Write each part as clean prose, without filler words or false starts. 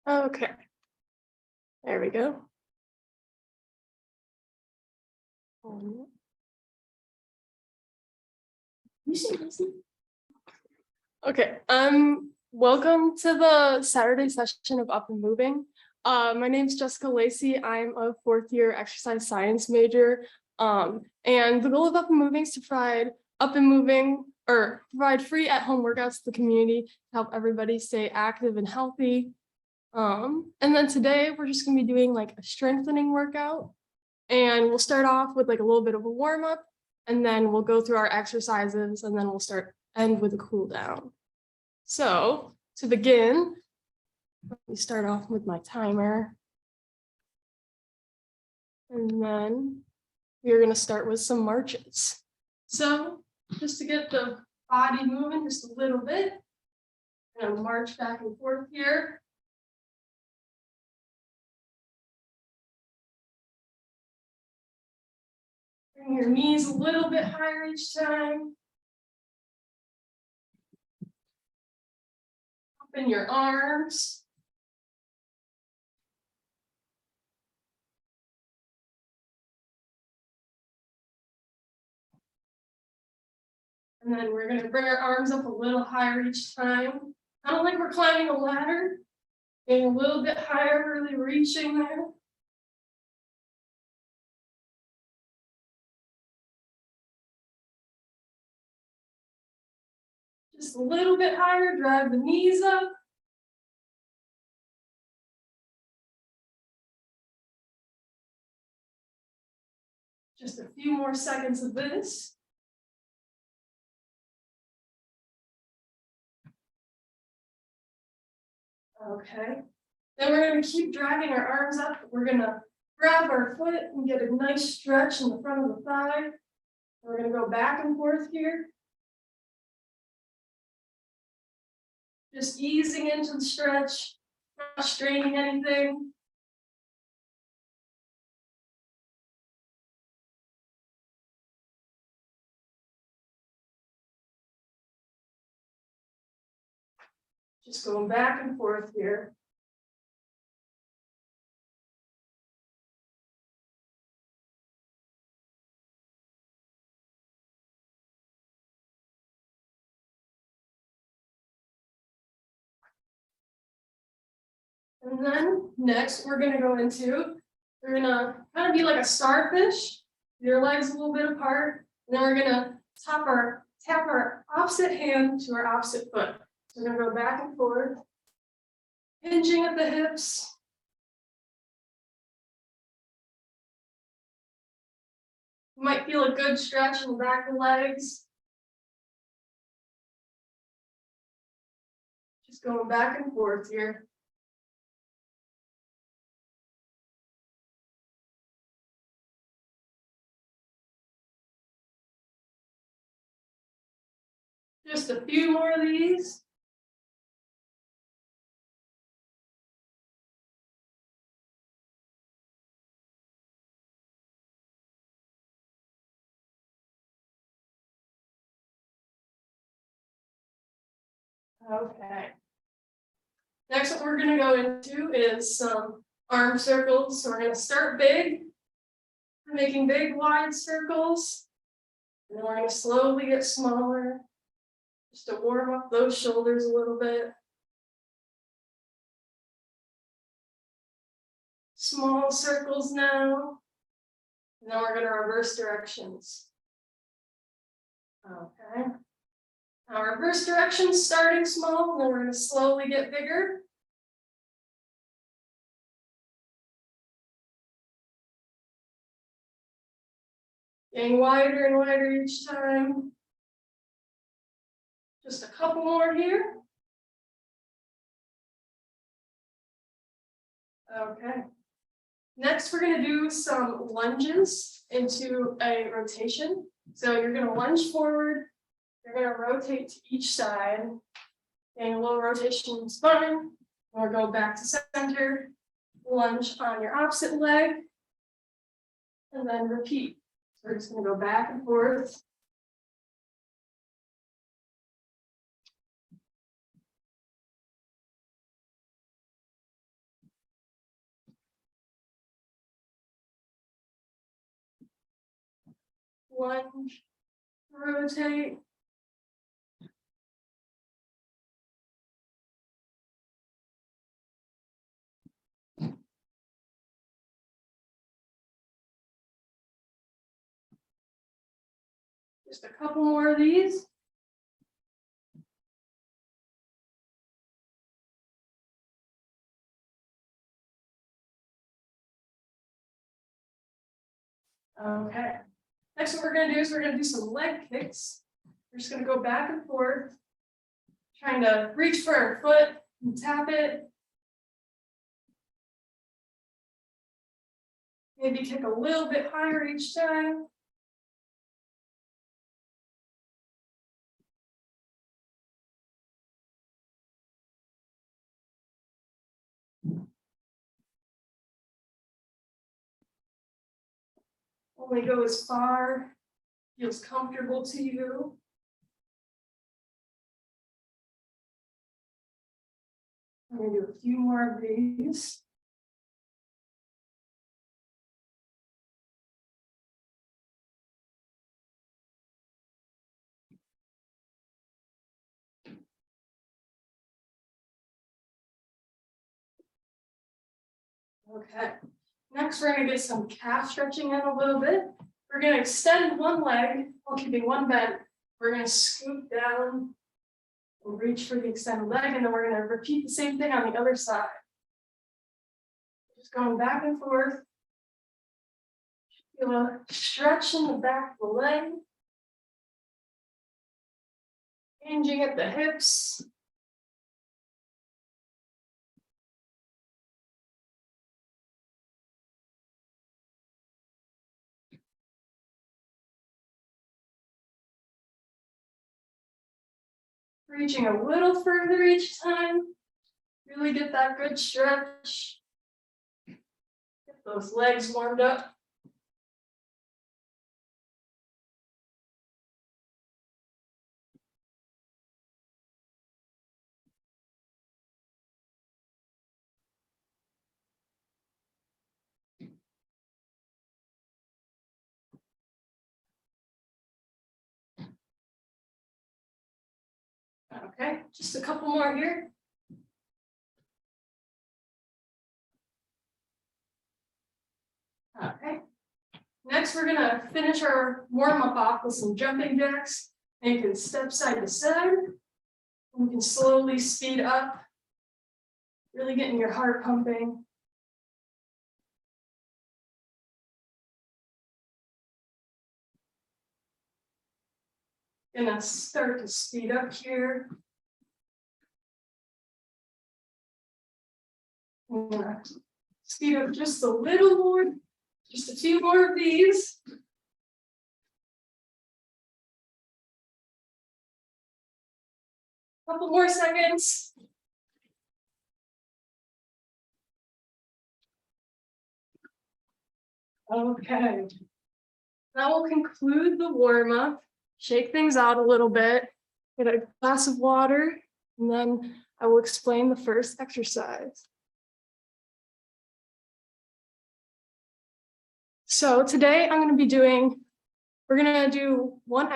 Okay, there we go. You see this? Okay, welcome to the Saturday session of Up and Moving. My name is Jessica Lacey. I'm a fourth year exercise science major. And the goal of Up and Moving is to provide free at-home workouts to the community to help everybody stay active and healthy. And then today we're just gonna be doing like a strengthening workout. And we'll start off with like a little bit of a warm-up, and then we'll go through our exercises, and then we'll end with a cool down. So to begin, let me start off with my timer. And then we're gonna start with some marches. So just to get the body moving just a little bit, I'm gonna march back and forth here. Bring your knees a little bit higher each time. Open your arms. And then we're going to bring our arms up a little higher each time. Kind of like we're climbing a ladder. Getting a little bit higher, really reaching there. Just a little bit higher, drive the knees up. Just a few more seconds of this. Okay. Then we're going to keep dragging our arms up. We're going to grab our foot and get a nice stretch in the front of the thigh. We're going to go back and forth here. Just easing into the stretch, not straining anything. Just going back and forth here. And then next we're gonna go into, we're gonna kind of be like a starfish, your legs a little bit apart, and then we're gonna tap our opposite hand to our opposite foot. So we're gonna go back and forth, hinging at the hips. You might feel a good stretch in the back of the legs. Just going back and forth here. Just a few more of these. Okay. Next, what we're going to go into is some arm circles. So we're going to start big, making big wide circles. And then we're going to slowly get smaller, just to warm up those shoulders a little bit. Small circles now. And then we're going to reverse directions. Okay. Now reverse directions starting small, and then we're going to slowly get bigger. Getting wider and wider each time. Just a couple more here. Okay. Next, we're going to do some lunges into a rotation. So you're going to lunge forward. You're going to rotate to each side. Getting a little rotation in the spine. Or go back to center. Lunge on your opposite leg. And then repeat. So we're just going to go back and forth. lunge, rotate. Just a couple more of these. Okay. Next, what we're going to do is we're going to do some leg kicks. We're just going to go back and forth, trying to reach for our foot and tap it. Maybe kick a little bit higher each time. Only go as far feels comfortable to you. I'm going to do a few more of these. Okay. Next, we're going to get some calf stretching in a little bit. We're going to extend one leg while keeping one bent. We're going to scoop down and reach for the extended leg, and then we're going to repeat the same thing on the other side. Just going back and forth. Feel a stretch in the back of the leg. Hinging at the hips. Reaching a little further each time. Really get that good stretch. Get those legs warmed up. Okay, just a couple more here. Okay. Next, we're gonna finish our warm-up off with some jumping jacks. And you can step side to side. And you can slowly speed up. Really getting your heart pumping. Gonna start to speed up here. I'm gonna speed up just a little more. Just a few more of these. Couple more seconds. Okay. That will conclude the warm-up. Shake things out a little bit. Get a glass of water, and then I will explain the first exercise. So today we're going to do one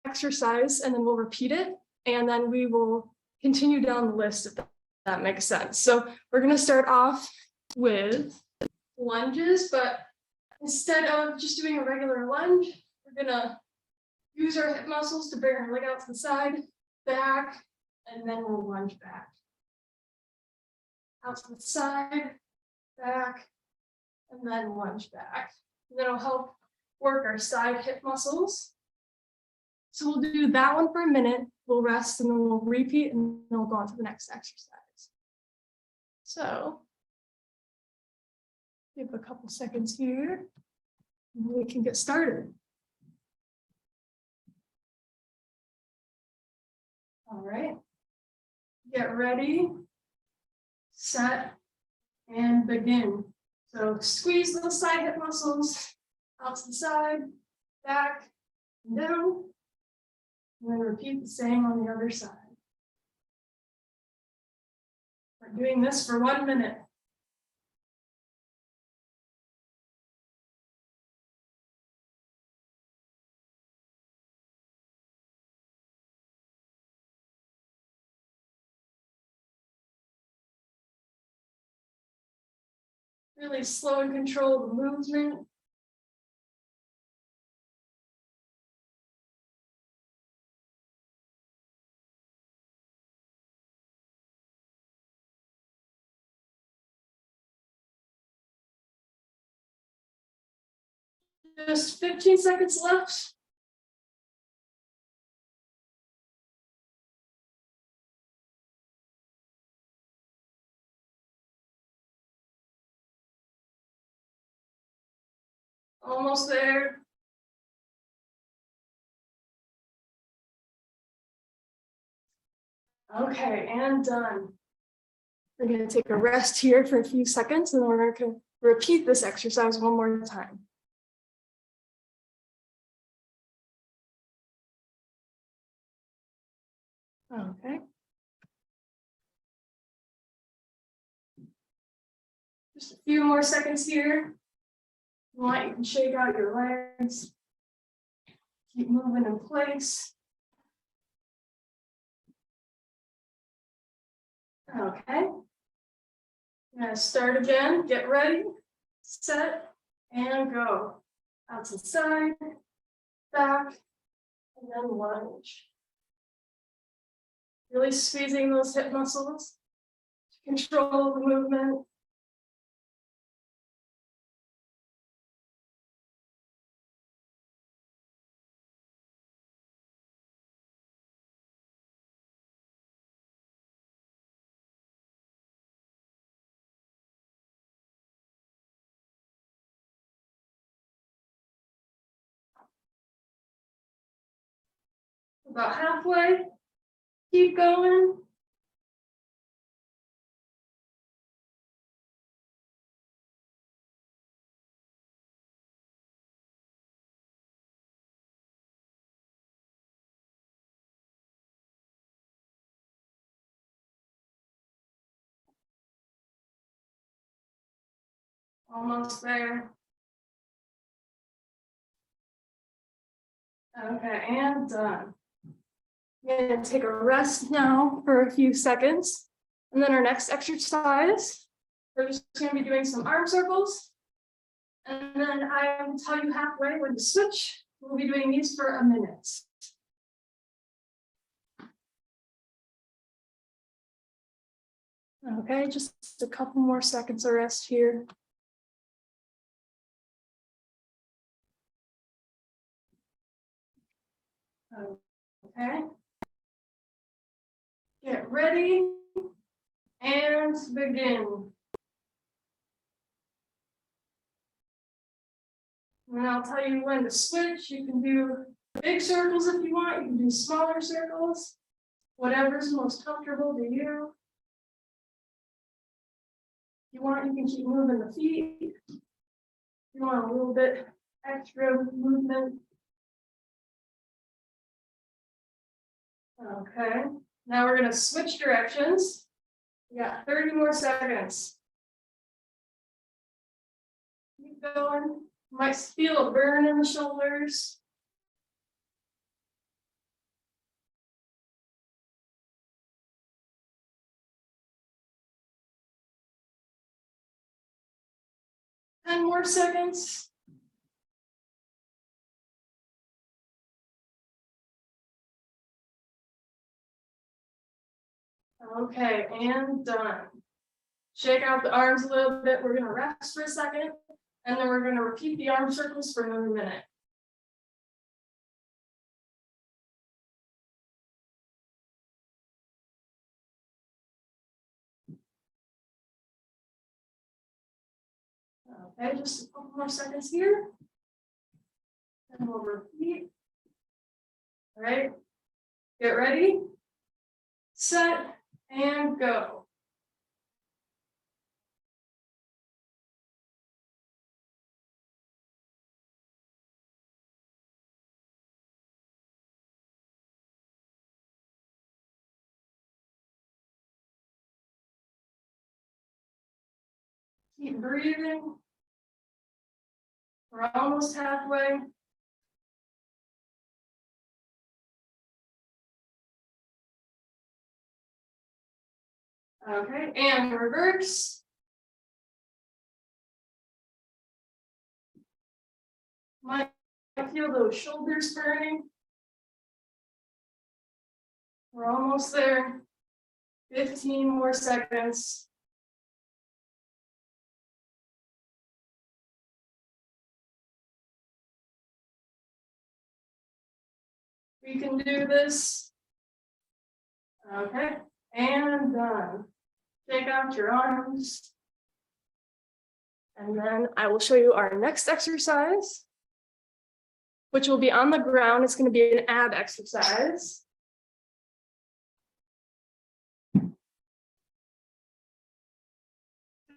exercise and then we'll repeat it. And then we will continue down the list if that makes sense. So we're going to start off with lunges, but instead of just doing a regular lunge, we're going to use our hip muscles to bring our leg out to the side, back, and then we'll lunge back. Out to the side, back, and then lunge back. And that'll help work our side hip muscles. So we'll do that one for a minute, we'll rest, and then we'll repeat, and then we'll go on to the next exercise. So, give a couple seconds here, and we can get started. All right, get ready, set, and begin. So squeeze those side hip muscles out to the side, back, and down. And then repeat the same on the other side. We're doing this for 1 minute. Really slow and control the movement. Just 15 seconds left. Almost there. Okay, and done. We're going to take a rest here for a few seconds, and then we're going to repeat this exercise one more time. Okay. Just a few more seconds here. You want, you can shake out your legs. Keep moving in place. Okay. I'm gonna start again. Get ready, set, and go. Out to the side, back, and then lunge. Really squeezing those hip muscles to control the movement. About halfway. Keep going. Almost there. Okay, and done. I'm gonna take a rest now for a few seconds. And then our next exercise, we're just gonna be doing some arm circles. And then I will tell you halfway when to switch. We'll be doing these for a minute. Okay, just a couple more seconds of rest here. Okay. Get ready and begin. And I'll tell you when to switch. You can do big circles if you want. You can do smaller circles. Whatever's most comfortable to you. If you want, you can keep moving the feet. If you want a little bit extra movement. Okay, now we're going to switch directions. We got 30 more seconds. Keep going. Might feel a burn in the shoulders. Ten more seconds. Okay, and done. Shake out the arms a little bit. We're going to rest for a second, and then we're going to repeat the arm circles for another minute. Okay, just a couple more seconds here. And we'll repeat. All right, get ready, set, and go. Keep breathing. We're almost halfway. Okay, and reverse. Might feel those shoulders burning. We're almost there. 15 more seconds. We can do this. Okay, and done. Take out your arms. And then I will show you our next exercise, which will be on the ground. It's going to be an ab exercise.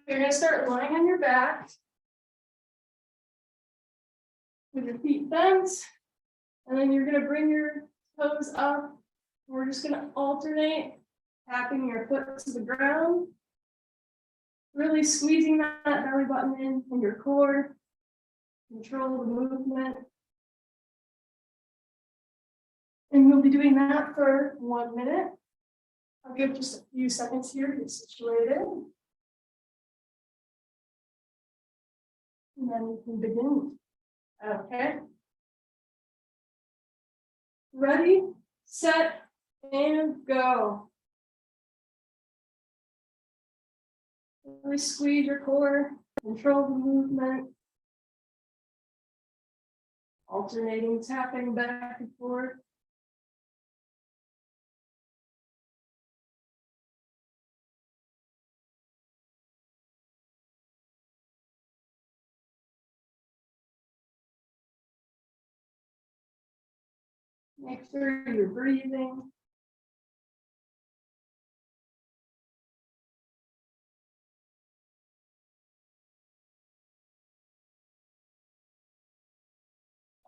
You're going to start lying on your back with your feet bent, and then you're going to bring your toes up. We're just going to alternate, tapping your foot to the ground, really squeezing that belly button in your core, control the movement. And we'll be doing that for 1 minute. I'll give just a few seconds here to get situated. And then we can begin. Okay. Ready, set, and go. Really squeeze your core, control the movement. Alternating tapping back and forth. Make sure you're breathing.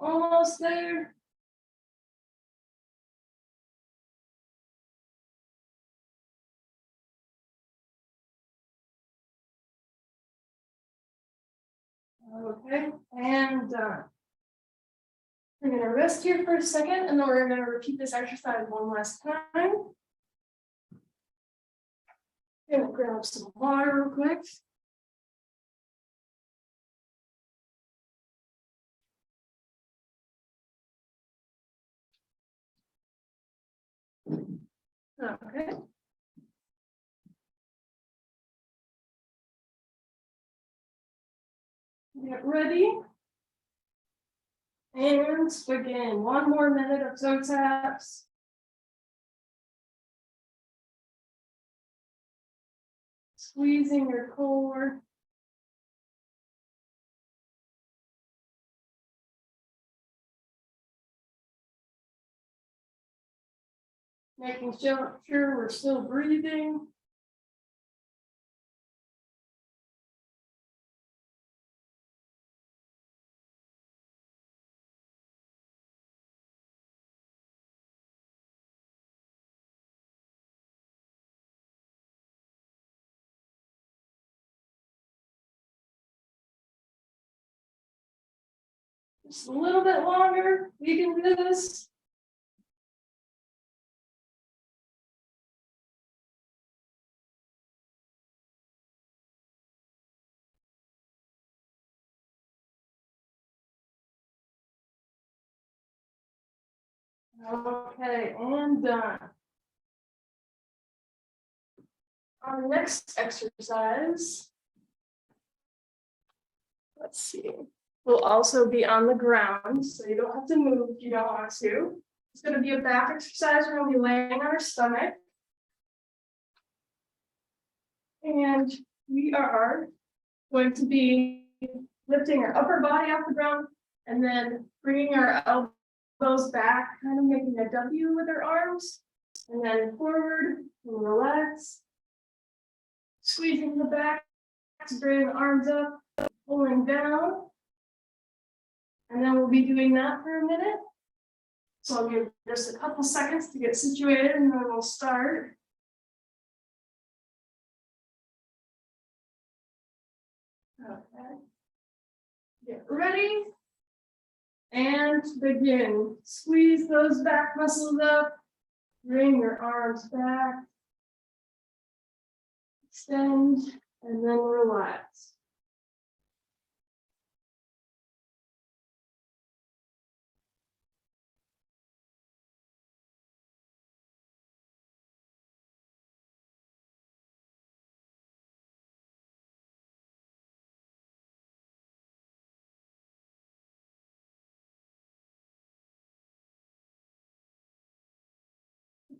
Almost there. Okay, and we're going to rest here for a second, and then we're going to repeat this exercise one last time. Going to grab some water real quick. Okay. Get ready. And begin. 1 more minute of toe taps. Squeezing your core. Making sure we're still breathing. Just a little bit longer. We can do this. Okay, and done. Our next exercise, let's see, will also be on the ground, so you don't have to move if you don't want to. It's going to be a back exercise. We're going to be laying on our stomach. And we are going to be lifting our upper body off the ground and then bringing our elbows back, kind of making a W with our arms, and then forward and relax. Squeezing the back to bring the arms up, pulling down. And then we'll be doing that for a minute. So I'll give just a couple seconds to get situated and then we'll start. Okay. Get ready. And begin. Squeeze those back muscles up. Bring your arms back. Extend and then relax.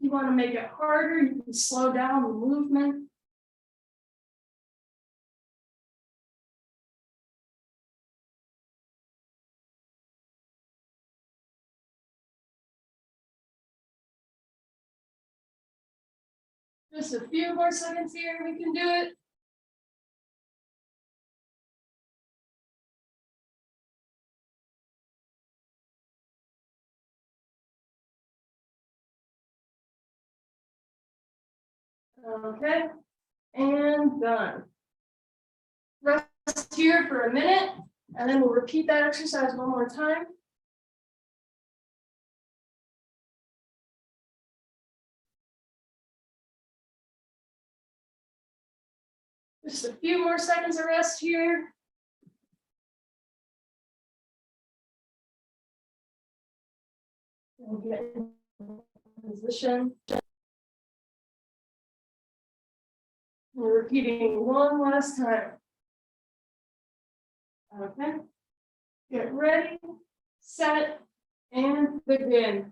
you want to make it harder, you can slow down the movement. Just a few more seconds here, we can do it. Okay, and done. Rest here for a minute, and then we'll repeat that exercise one more time. Just a few more seconds of rest here. We'll get in position. We're repeating one last time. Okay. Get ready, set, and begin.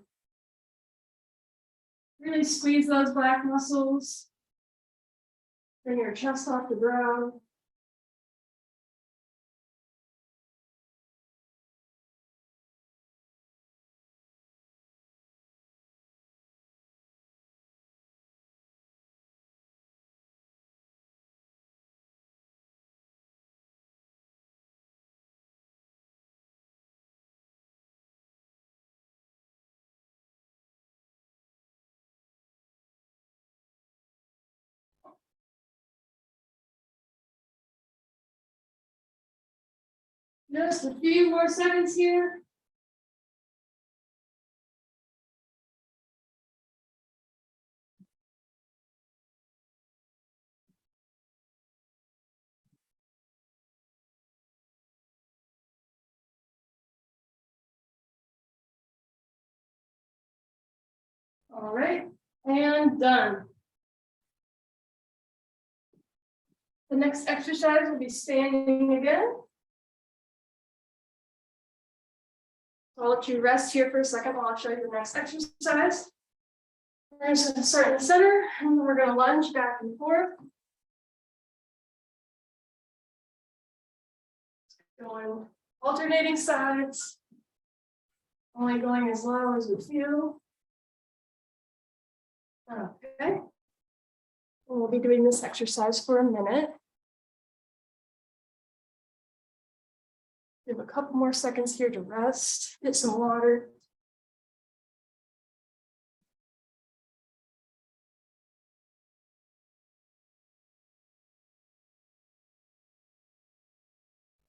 Really squeeze those back muscles. Bring your chest off the ground. Just a few more seconds here. All right, and done. The next exercise will be standing again. I'll let you rest here for a second while I show you the next exercise. We're just going to start in the center, and we're going to lunge back and forth. Going alternating sides, only going as low as we feel. Okay. We'll be doing this exercise for a minute. Give a couple more seconds here to rest, get some water.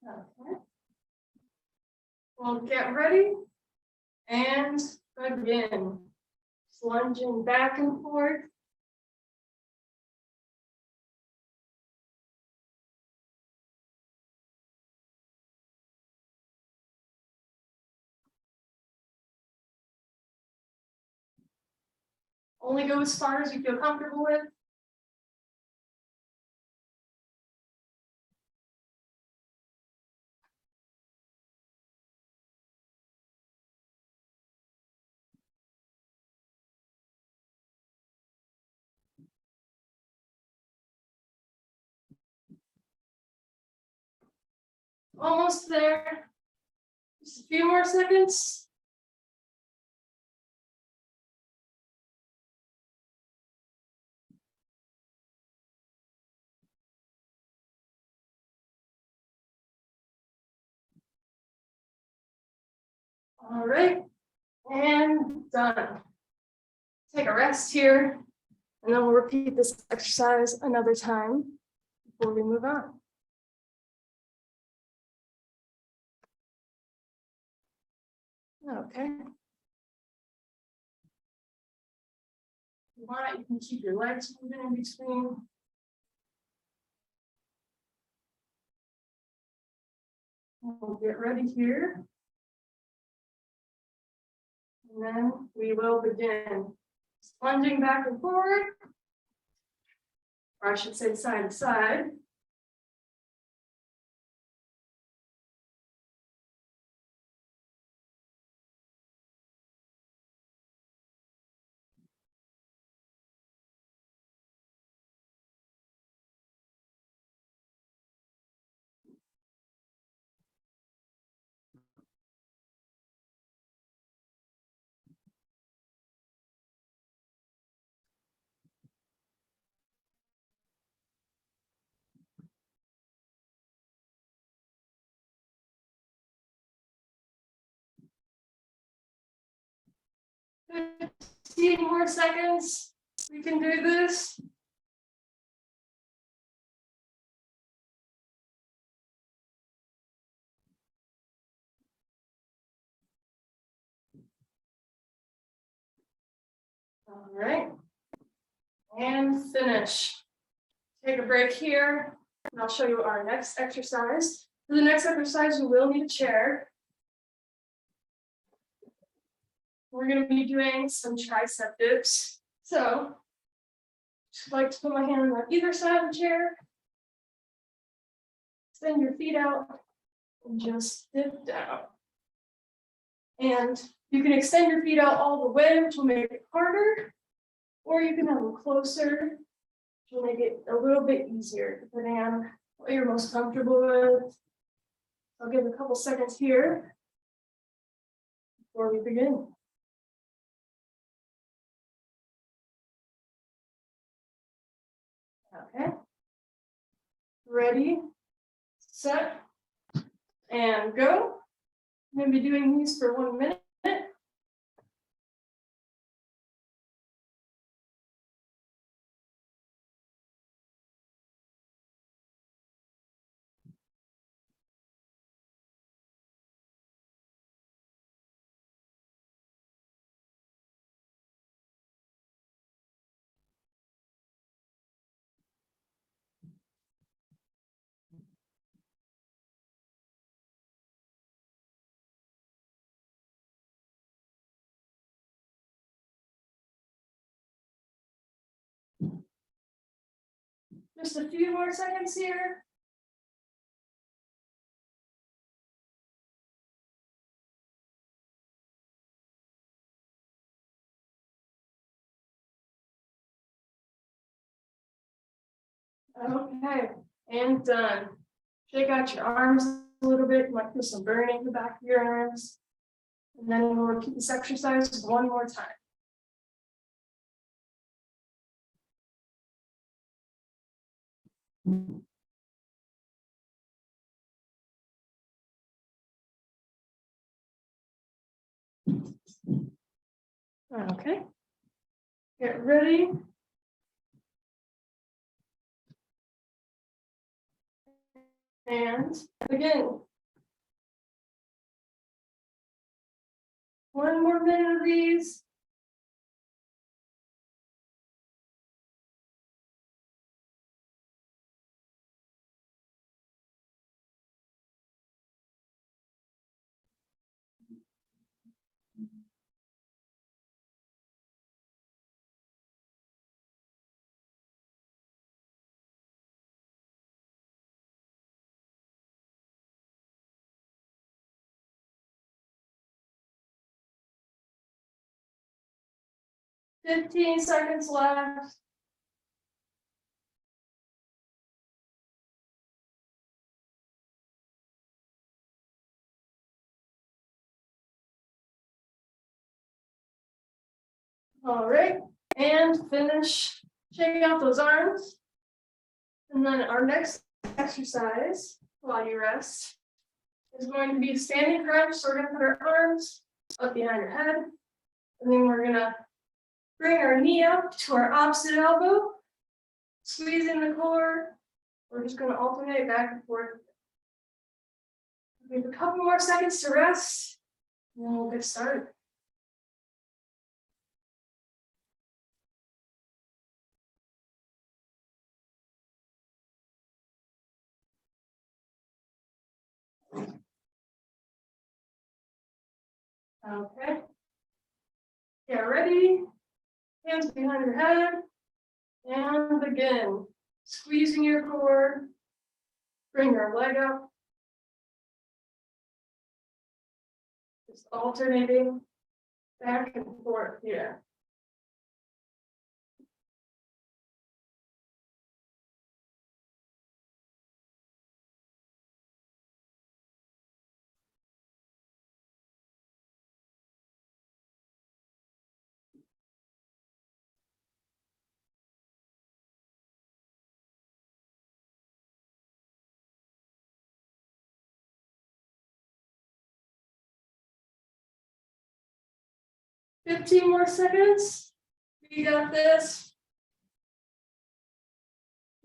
Okay. We'll get ready and begin. Lunging back and forth. Only go as far as you feel comfortable with. Almost there. Just a few more seconds. All right, and done. Take a rest here, and then we'll repeat this exercise another time before we move on. Okay. If you want, you can keep your legs moving in between. We'll get ready here. And then we will begin. Lunging back and forward, or I should say side to side. 15 more seconds. We can do this. All right. And finish. Take a break here, and I'll show you our next exercise. For the next exercise, you will need a chair. We're going to be doing some tricep dips. So, just like to put my hand on either side of the chair. Extend your feet out and just dip down. And you can extend your feet out all the way, which will make it harder, or you can have them closer, which will make it a little bit easier, depending on what you're most comfortable with. I'll give a couple seconds here before we begin. Okay. Ready, set, and go. I'm going to be doing these for 1 minute. Just a few more seconds here. Okay, and done. Shake out your arms a little bit. You might feel some burning in the back of your arms. And then we'll repeat this exercise one more time. Okay. Get ready. And again. 1 more minute of these. Fifteen seconds left. All right, and finish. Shake out those arms. And then our next exercise while you rest is going to be standing crunch. So we're going to put our arms up behind your head. And then we're going to bring our knee up to our opposite elbow. Squeeze in the core. We're just going to alternate back and forth. We have a couple more seconds to rest. And then we'll get started. Okay. Get ready. Hands behind your head. And again, squeezing your core. Bring your leg up. Just alternating back and forth here. 15 more seconds. You got this.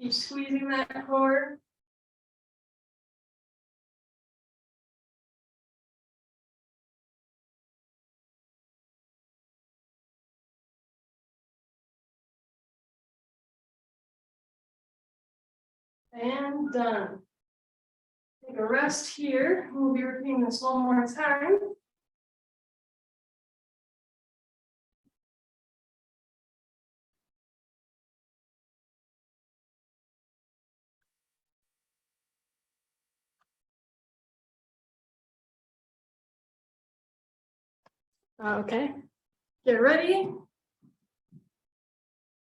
Keep squeezing that core. And done. Take a rest here. We'll be repeating this one more time. Okay, get ready.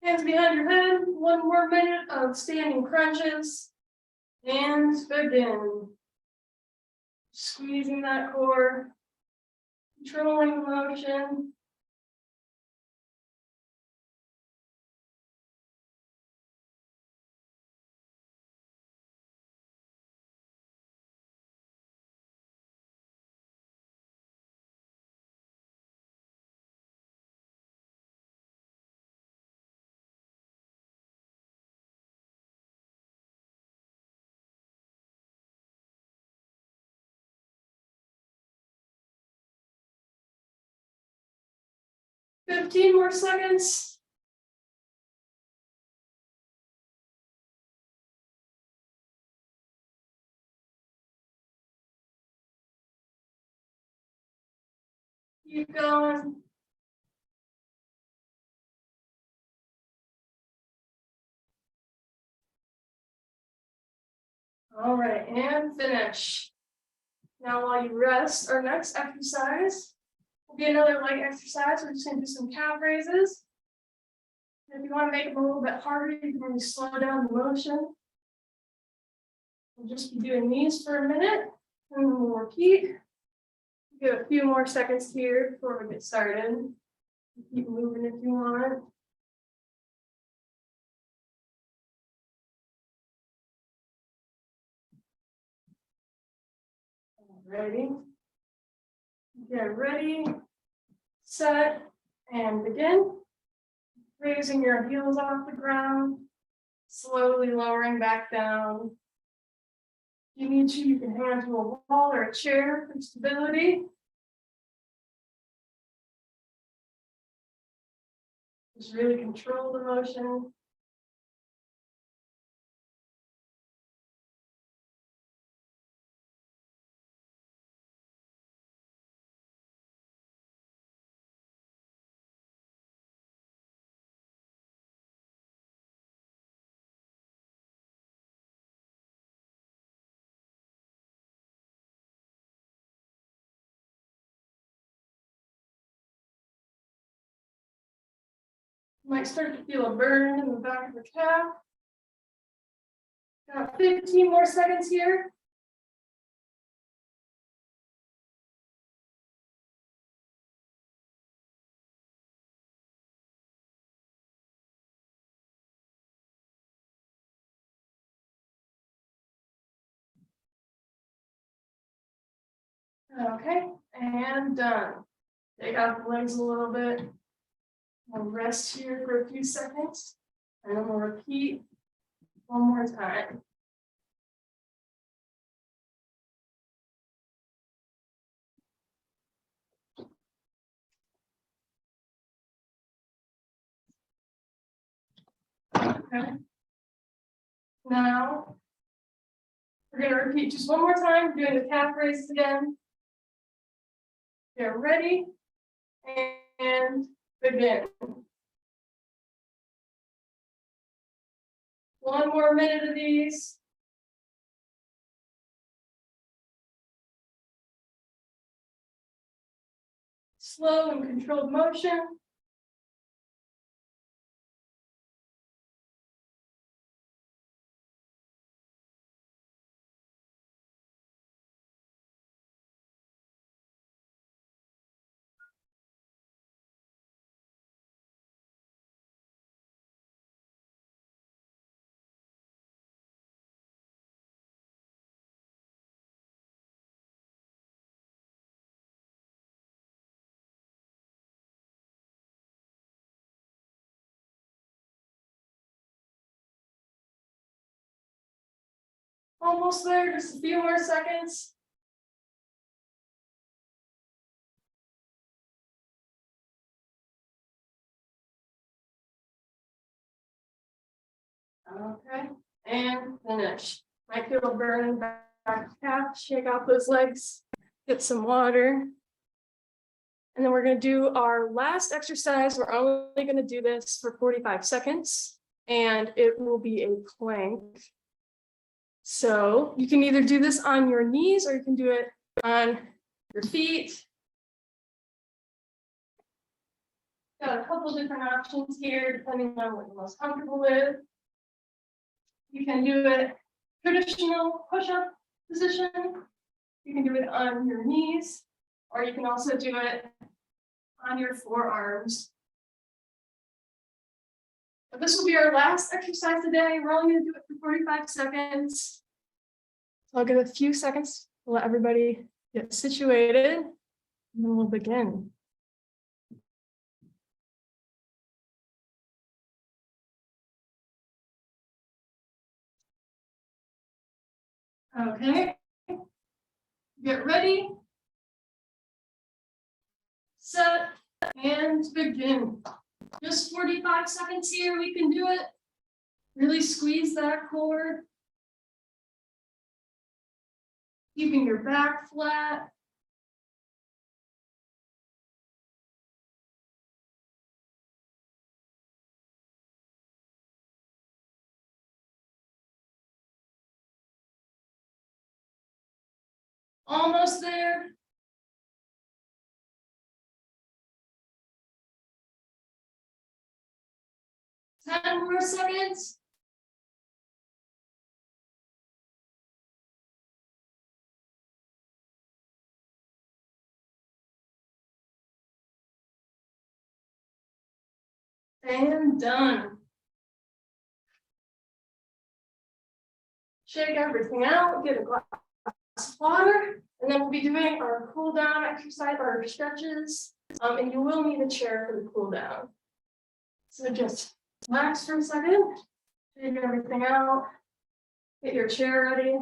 Hands behind your head. One more minute of standing crunches. And begin. Squeezing that core. Controlling the motion. Fifteen more seconds. Keep going. All right, and finish. Now while you rest, our next exercise will be another leg exercise. We're just gonna do some calf raises. If you want to make them a little bit harder, you can really slow down the motion. We'll just be doing these for a minute, and then we'll repeat. Give a few more seconds here before we get started. Keep moving if you want. Ready? Get ready, set, and begin. Raising your heels off the ground, slowly lowering back down. If you need to, you can hand to a wall or a chair for stability. Just really control the motion. You might start to feel a burn in the back of the calf. Got 15 more seconds here. Okay, and done. Take out the legs a little bit. We'll rest here for a few seconds, and then we'll repeat one more time. Okay. Now, we're going to repeat just one more time, doing the calf raises again. Get ready, and begin. One more minute of these. Slow and controlled motion. Almost there, just a few more seconds. Okay, and finish. Might feel a burning back calf, shake out those legs, get some water. And then we're gonna do our last exercise. We're only gonna do this for 45 seconds, and it will be a plank. So you can either do this on your knees or you can do it on your feet. Got a couple different options here, depending on what you're most comfortable with. You can do it traditional push-up position. You can do it on your knees, or you can also do it on your forearms. But this will be our last exercise today. We're only going to do it for 45 seconds. So I'll give a few seconds to let everybody get situated, and then we'll begin. Okay, get ready, set, and begin. Just 45 seconds here, we can do it. Really squeeze that core. Keeping your back flat. Almost there. Ten more seconds. And done. Shake everything out, get a glass of water, and then we'll be doing our cool down exercise, our stretches, and you will need a chair for the cool down. So just relax for a second, shake everything out, get your chair ready.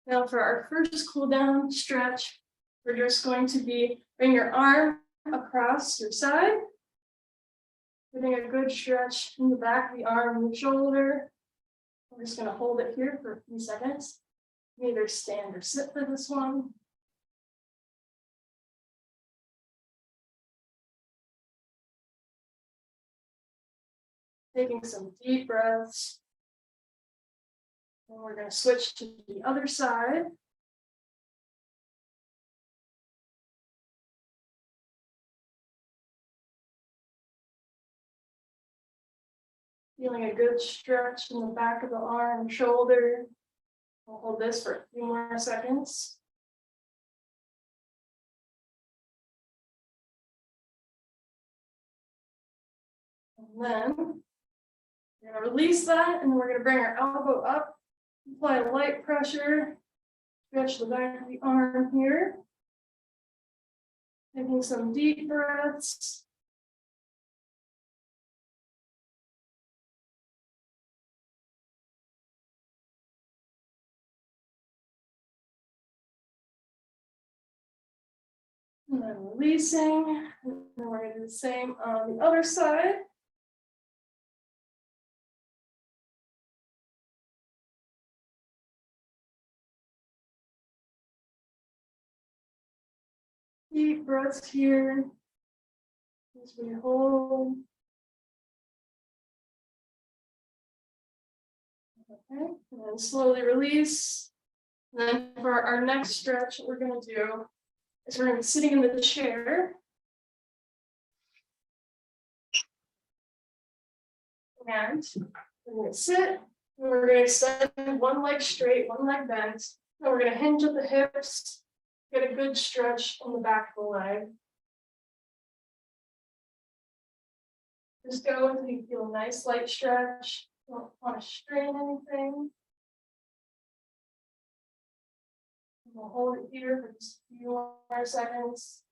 Now for our first cool down stretch, we're just going to bring your arm across your side, getting a good stretch in the back of the arm and the shoulder. We're just going to hold it here for a few seconds. Either stand or sit for this one. Taking some deep breaths. And we're going to switch to the other side. Feeling a good stretch in the back of the arm and shoulder. We'll hold this for a few more seconds. And then we're going to release that, and then we're going to bring our elbow up, apply light pressure, stretch the back of the arm here. Taking some deep breaths. And then releasing, and then we're going to do the same on the other side. Deep breaths here as we hold. Okay, and then slowly release. And then for our next stretch, what we're going to do is we're going to be sitting in the chair. And we're going to sit, and we're going to extend one leg straight, one leg bent. And we're going to hinge at the hips, get a good stretch on the back of the leg. Just go until you feel a nice light stretch. Don't want to strain anything. We'll hold it here for just a few more seconds.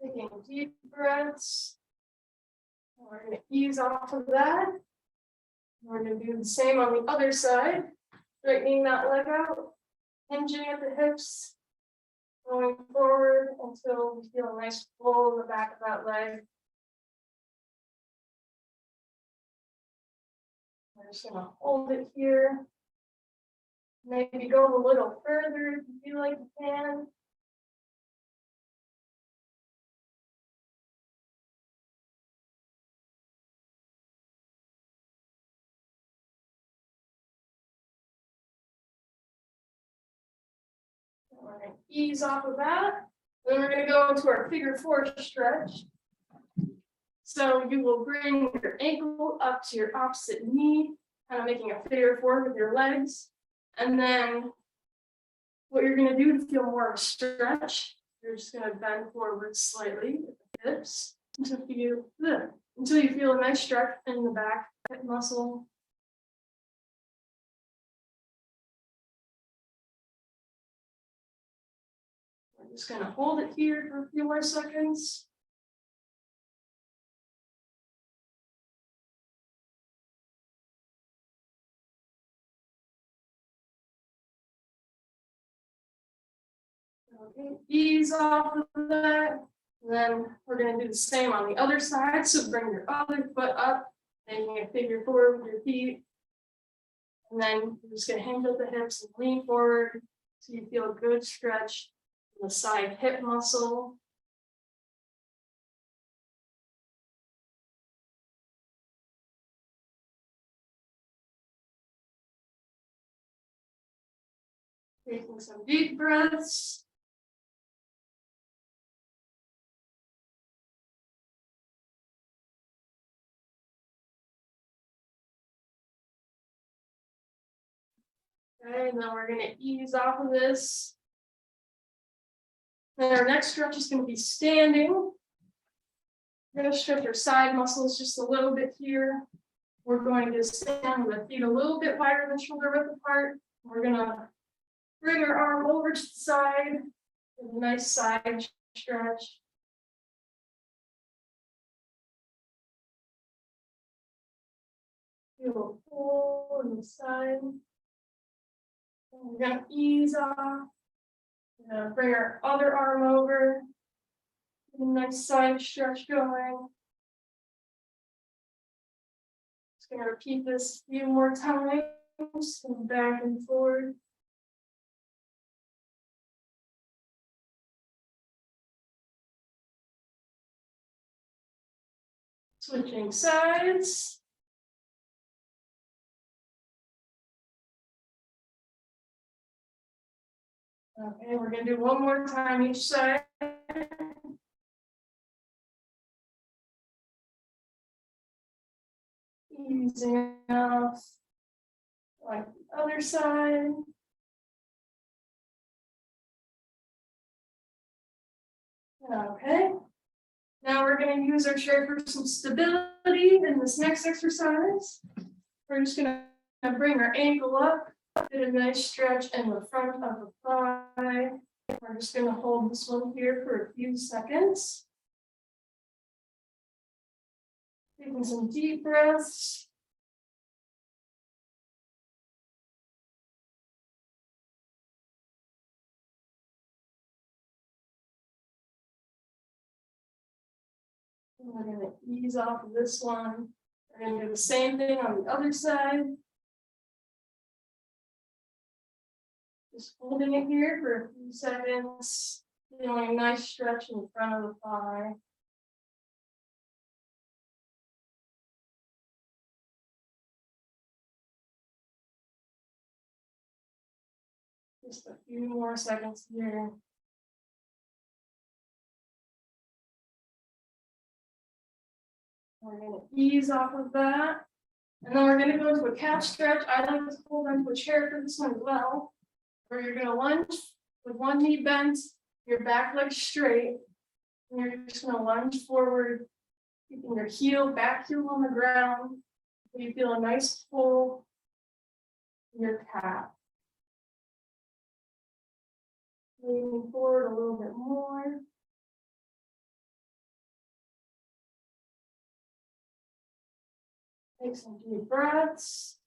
Taking deep breaths. We're going to ease off of that. We're going to do the same on the other side. Straightening that leg out, hinging at the hips, going forward until we feel a nice flow in the back of that leg. We're just going to hold it here. Maybe go a little further if you feel like you can. We're going to ease off of that. Then we're going to go into our figure four stretch. So you will bring your ankle up to your opposite knee, kind of making a figure four with your legs. And then what you're going to do to feel more of a stretch, you're just going to bend forward slightly with the hips until you feel a nice stretch in the back hip muscle. We're just going to hold it here for a few more seconds. Okay, ease off of that. And then we're going to do the same on the other side. So bring your other foot up, making a figure four with your feet. And then you're just going to hinge at the hips and lean forward so you feel a good stretch in the side hip muscle. Taking some deep breaths. Okay, and then we're going to ease off of this. Then our next stretch is going to be standing. We're going to stretch our side muscles just a little bit here. We're going to stand with the feet a little bit wider than shoulder width apart. We're going to bring our arm over to the side with a nice side stretch. Feel a pull on the side. And we're going to ease off. We're going to bring our other arm over. A nice side stretch going. Just going to repeat this a few more times. And back and forward. Switching sides. Okay, we're going to do one more time each side. Easing off like the other side. Okay. Now we're going to use our chair for some stability in this next exercise. We're just going to bring our ankle up, get a nice stretch in the front of the thigh. We're just going to hold this one here for a few seconds. Taking some deep breaths. And we're going to ease off of this one. We're going to do the same thing on the other side. Just holding it here for a few seconds. Feeling a nice stretch in the front of the thigh. Just a few more seconds here. We're going to ease off of that. And then we're going to go into a calf stretch. I like to hold onto a chair for this one as well. Where you're going to lunge with one knee bent, your back leg straight. And you're just going to lunge forward Keeping your back heel on the ground. So you feel a nice pull in your calf. Leaning forward a little bit more. Take some deep breaths.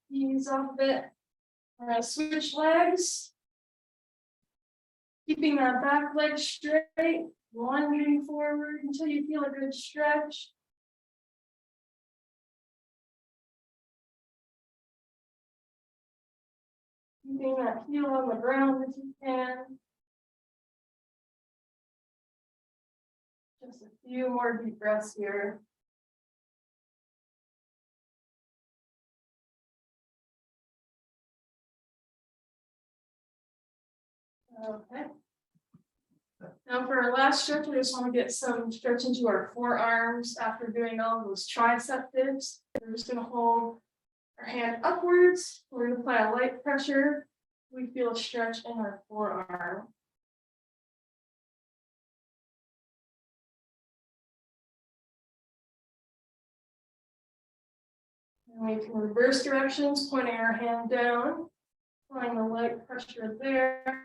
Ease off a bit. We're going to switch legs. Keeping that back leg straight, lunging forward until you feel a good stretch. Keeping that heel on the ground if you can. Just a few more deep breaths here. Okay. Now for our last stretch, we just want to get some stretch into our forearms after doing all those tricep dips. We're just going to hold our hand upwards. We're going to apply a light pressure. We feel a stretch in our forearm. And we can reverse directions, pointing our hand down, applying the light pressure there.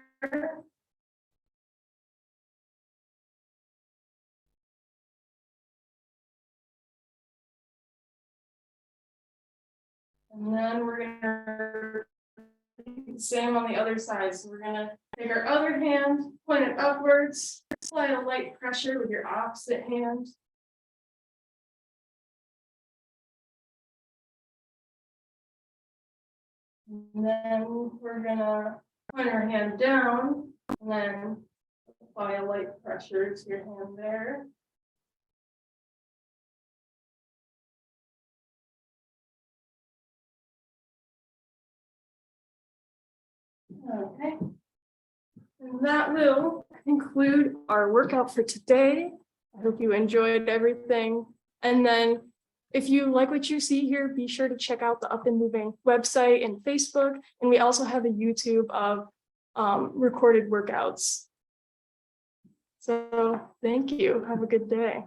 And then we're going to do the same on the other side. So we're going to take our other hand, point it upwards, apply a light pressure with your opposite hand. And then we're going to point our hand down and then apply a light pressure to your hand there. Okay. And that will conclude our workout for today. I hope you enjoyed everything. And then if you like what you see here, be sure to check out the Up and Moving website and Facebook. And we also have a YouTube of recorded workouts. So thank you. Have a good day.